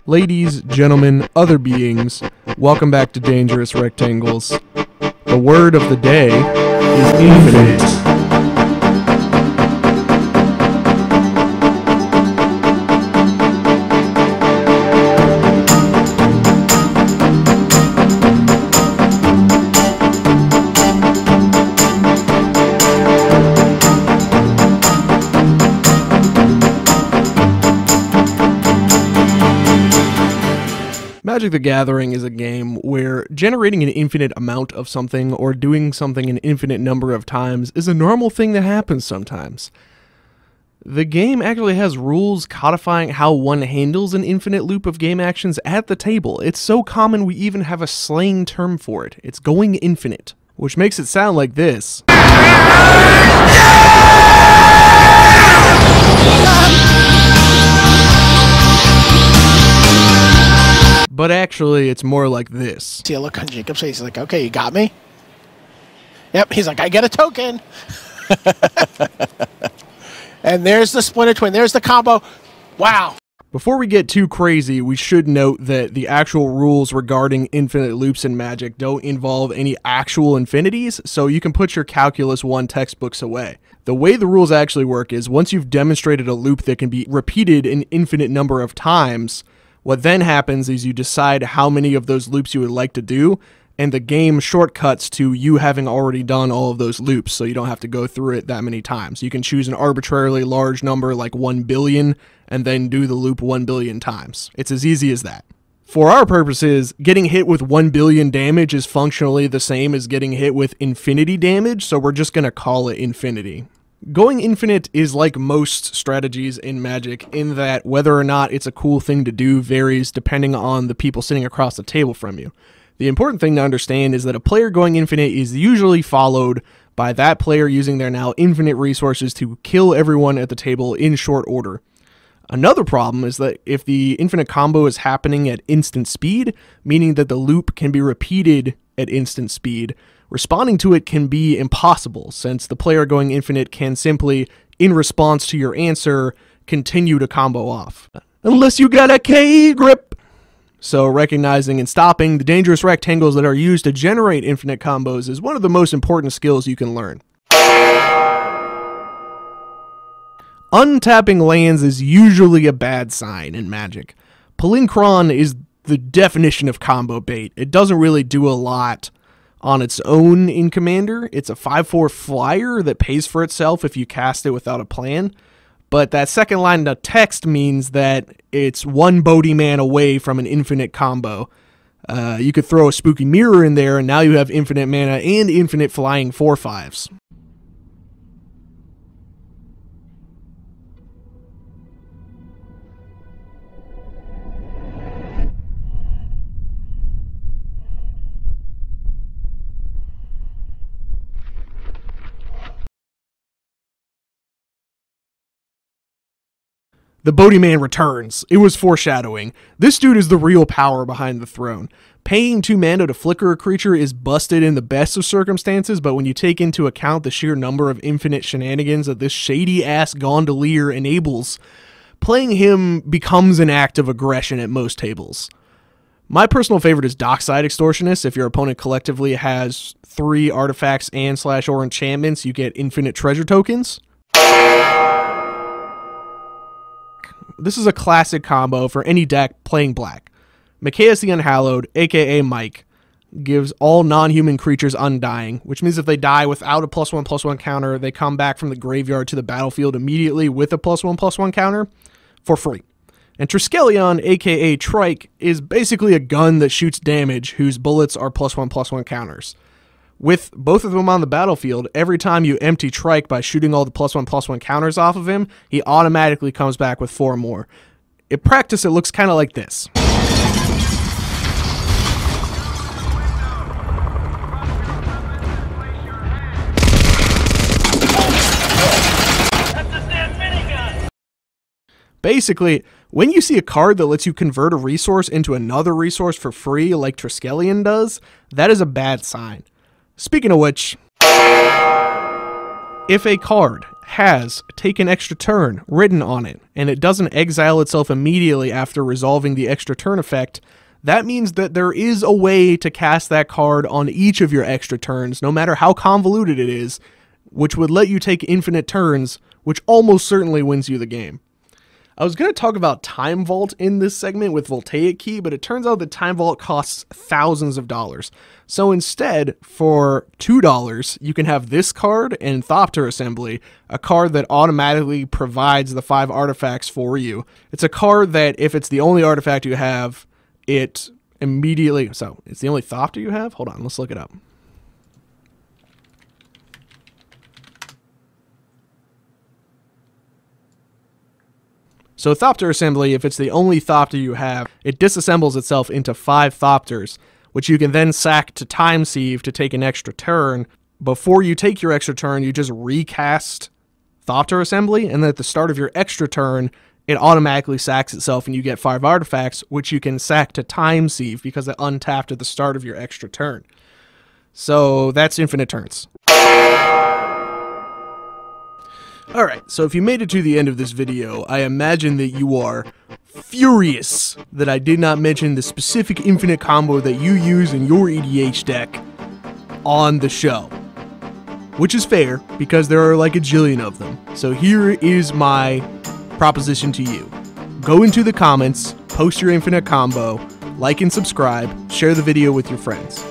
Ladies, gentlemen, other beings, welcome back to Dangerous Rectangles. The word of the day is infinite. Magic the Gathering is a game where generating an infinite amount of something or doing something an infinite number of times is a normal thing that happens sometimes. The game actually has rules codifying how one handles an infinite loop of game actions at the table. It's so common we even have a slang term for it. It's going infinite, which makes it sound like this. But actually, it's more like this. See a look on Jacob's face. He's like, okay, you got me? Yep, he's like, I get a token. And there's the Splinter Twin. There's the combo. Wow. Before we get too crazy, we should note that the actual rules regarding infinite loops in Magic don't involve any actual infinities, so you can put your Calculus 1 textbooks away. The way the rules actually work is once you've demonstrated a loop that can be repeated an infinite number of times, what then happens is you decide how many of those loops you would like to do, and the game shortcuts to you having already done all of those loops, so you don't have to go through it that many times. You can choose an arbitrarily large number like 1 billion, and then do the loop 1 billion times. It's as easy as that. For our purposes, getting hit with 1 billion damage is functionally the same as getting hit with infinity damage, so we're just going to call it infinity. Going infinite is like most strategies in Magic in that whether or not it's a cool thing to do varies depending on the people sitting across the table from you. The important thing to understand is that a player going infinite is usually followed by that player using their now infinite resources to kill everyone at the table in short order. Another problem is that if the infinite combo is happening at instant speed, meaning that the loop can be repeated at instant speed, responding to it can be impossible, since the player going infinite can simply, in response to your answer, continue to combo off. Unless you got a K-grip! So recognizing and stopping the dangerous rectangles that are used to generate infinite combos is one of the most important skills you can learn. Untapping lands is usually a bad sign in Magic. Palinkron is the definition of combo bait. It doesn't really do a lot on its own in Commander. It's a 5/4 flyer that pays for itself if you cast it without a plan. But that second line of text means that it's one Bodhi man away from an infinite combo. You could throw a Spooky Mirror in there, and now you have infinite mana and infinite flying 4/5s. The Bodhi Man returns. It was foreshadowing. This dude is the real power behind the throne. Paying 2 mana to flicker a creature is busted in the best of circumstances, but when you take into account the sheer number of infinite shenanigans that this shady-ass gondolier enables, playing him becomes an act of aggression at most tables. My personal favorite is Dockside Extortionist. If your opponent collectively has 3 artifacts and /or enchantments, you get infinite treasure tokens. This is a classic combo for any deck playing black. Mikaeus the Unhallowed, aka Mike, gives all non-human creatures Undying, which means if they die without a +1/+1 counter, they come back from the graveyard to the battlefield immediately with a +1/+1 counter for free. And Triskelion, aka Trike, is basically a gun that shoots damage whose bullets are +1/+1 counters. With both of them on the battlefield, every time you empty Trike by shooting all the +1/+1 counters off of him, he automatically comes back with 4 more. In practice, it looks kind of like this. Basically, when you see a card that lets you convert a resource into another resource for free like Triskelion does, that is a bad sign. Speaking of which, if a card has take an extra turn written on it, and it doesn't exile itself immediately after resolving the extra turn effect, that means that there is a way to cast that card on each of your extra turns, no matter how convoluted it is, which would let you take infinite turns, which almost certainly wins you the game. I was going to talk about Time Vault in this segment with Voltaic Key, but it turns out that Time Vault costs thousands of dollars. So instead, for $2, you can have this card and Thopter Assembly, a card that automatically provides the 5 artifacts for you. It's a card that, if it's the only artifact you have, it immediately... So, it's the only Thopter you have? Hold on, let's look it up. So Thopter Assembly, if it's the only Thopter you have, it disassembles itself into 5 Thopters, which you can then sack to Time Sieve to take an extra turn. Before you take your extra turn, you just recast Thopter Assembly, and then at the start of your extra turn, it automatically sacks itself and you get 5 artifacts, which you can sack to Time Sieve because it untapped at the start of your extra turn. So that's infinite turns. Alright, so if you made it to the end of this video, I imagine that you are furious that I did not mention the specific infinite combo that you use in your EDH deck on the show. Which is fair, because there are like a jillion of them. So here is my proposition to you. Go into the comments, post your infinite combo, like and subscribe, share the video with your friends.